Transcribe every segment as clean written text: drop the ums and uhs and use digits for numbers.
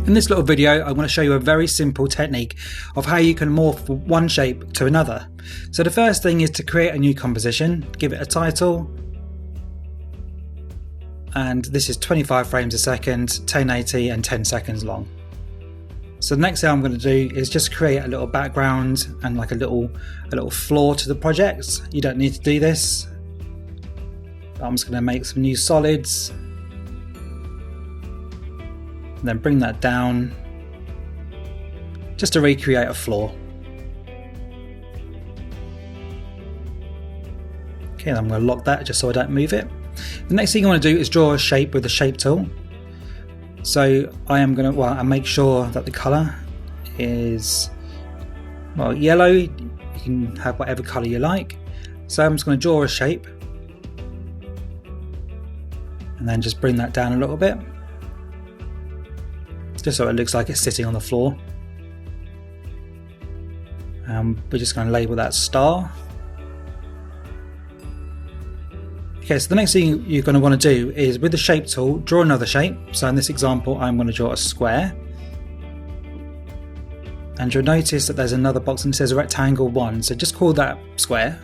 In this little video, I want to show you a very simple technique of how you can morph one shape to another. So the first thing is to create a new composition, give it a title, and this is 25 frames a second, 1080 and 10 seconds long. So the next thing I'm going to do is just create a little background and like a little floor to the project. You don't need to do this. I'm just going to make some new solids. And then bring that down just to recreate a floor. Okay, I'm going to lock that just so I don't move it. The next thing you want to do is draw a shape with the shape tool. So I am going to, I make sure that the colour is, yellow. You can have whatever colour you like. So I'm just going to draw a shape and then just bring that down a little bit, just so it looks like it's sitting on the floor. We're just going to label that star. Okay, so the next thing you're going to want to do is, with the shape tool, draw another shape. So in this example, I'm going to draw a square. And you'll notice that there's another box and it says rectangle 1. So just call that square.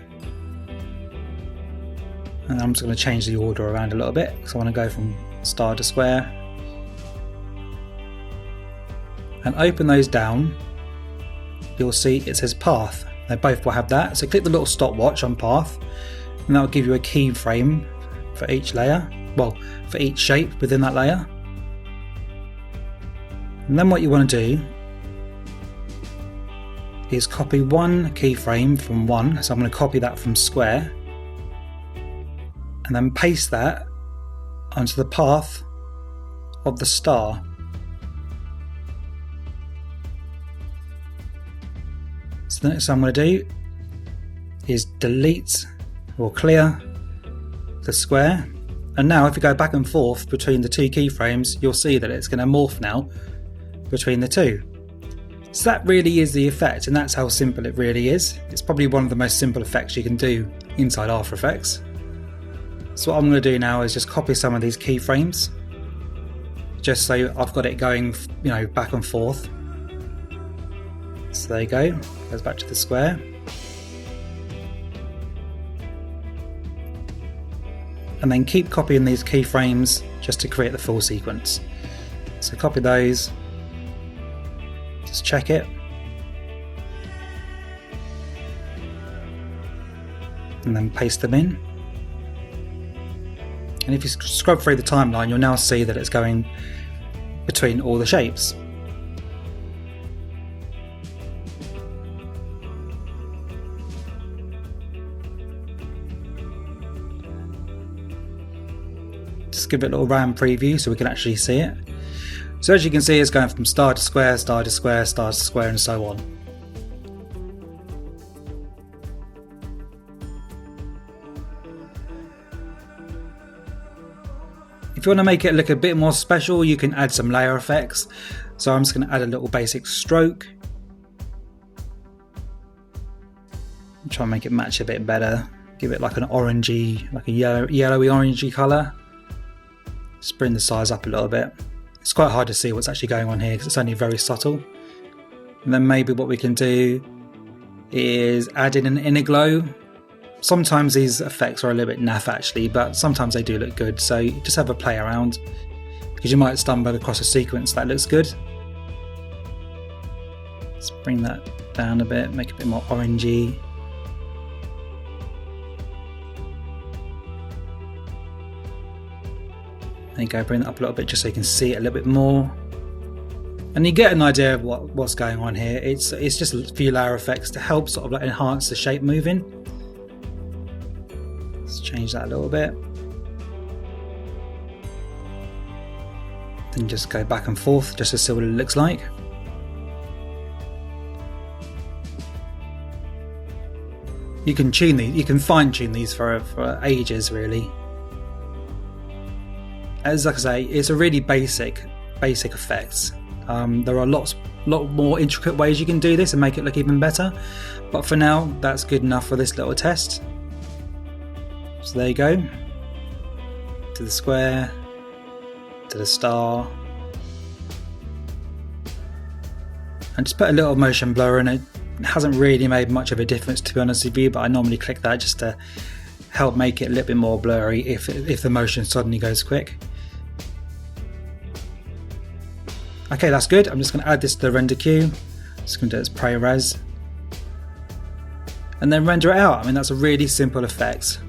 And I'm just going to change the order around a little bit, because I want to go from star to square. And open those down, you'll see it says path. They both will have that. So click the little stopwatch on path, and that will give you a keyframe for each layer, for each shape within that layer. And then what you want to do is copy one keyframe from one. So I'm going to copy that from square, and then paste that onto the path of the star. So the next thing I'm going to do is delete or clear the square. And now if you go back and forth between the two keyframes, you'll see that it's going to morph now between the two. So that really is the effect, and that's how simple it really is. It's probably one of the most simple effects you can do inside After Effects. So what I'm going to do now is just copy some of these keyframes, just so I've got it going, back and forth. So there you go, goes back to the square. And then keep copying these keyframes just to create the full sequence. So copy those, just check it. And then paste them in. And if you scrub through the timeline, you'll now see that it's going between all the shapes. Just give it a little RAM preview so we can actually see it. So as you can see, it's going from star to square, star to square, star to square, and so on. If you want to make it look a bit more special, you can add some layer effects. So I'm just going to add a little basic stroke. Try and make it match a bit better. Give it like an orangey, like a yellowy orangey colour. Just bring the size up a little bit. It's quite hard to see what's actually going on here because it's only very subtle. And then maybe what we can do is add in an inner glow. Sometimes these effects are a little bit naff actually, but sometimes they do look good. So you just have a play around, because you might stumble across a sequence that looks good. Let's bring that down a bit, make it a bit more orangey. There you go, bring it up a little bit just so you can see it a little bit more. And you get an idea of what's going on here. It's just a few layer effects to help sort of like enhance the shape moving. Let's change that a little bit. Then just go back and forth just to see what it looks like. You can tune these, you can fine tune these for ages really. As like I say, it's a really basic effects. There are lot more intricate ways you can do this and make it look even better, but for now that's good enough for this little test. So there you go, to the square, to the star, and just put a little motion blur in it. It hasn't really made much of a difference, to be honest with you, but I normally click that just to help make it a little bit more blurry if the motion suddenly goes quick. Okay, that's good. I'm just going to add this to the render queue. Just going to do it as pre-res and then render it out. I mean, that's a really simple effect.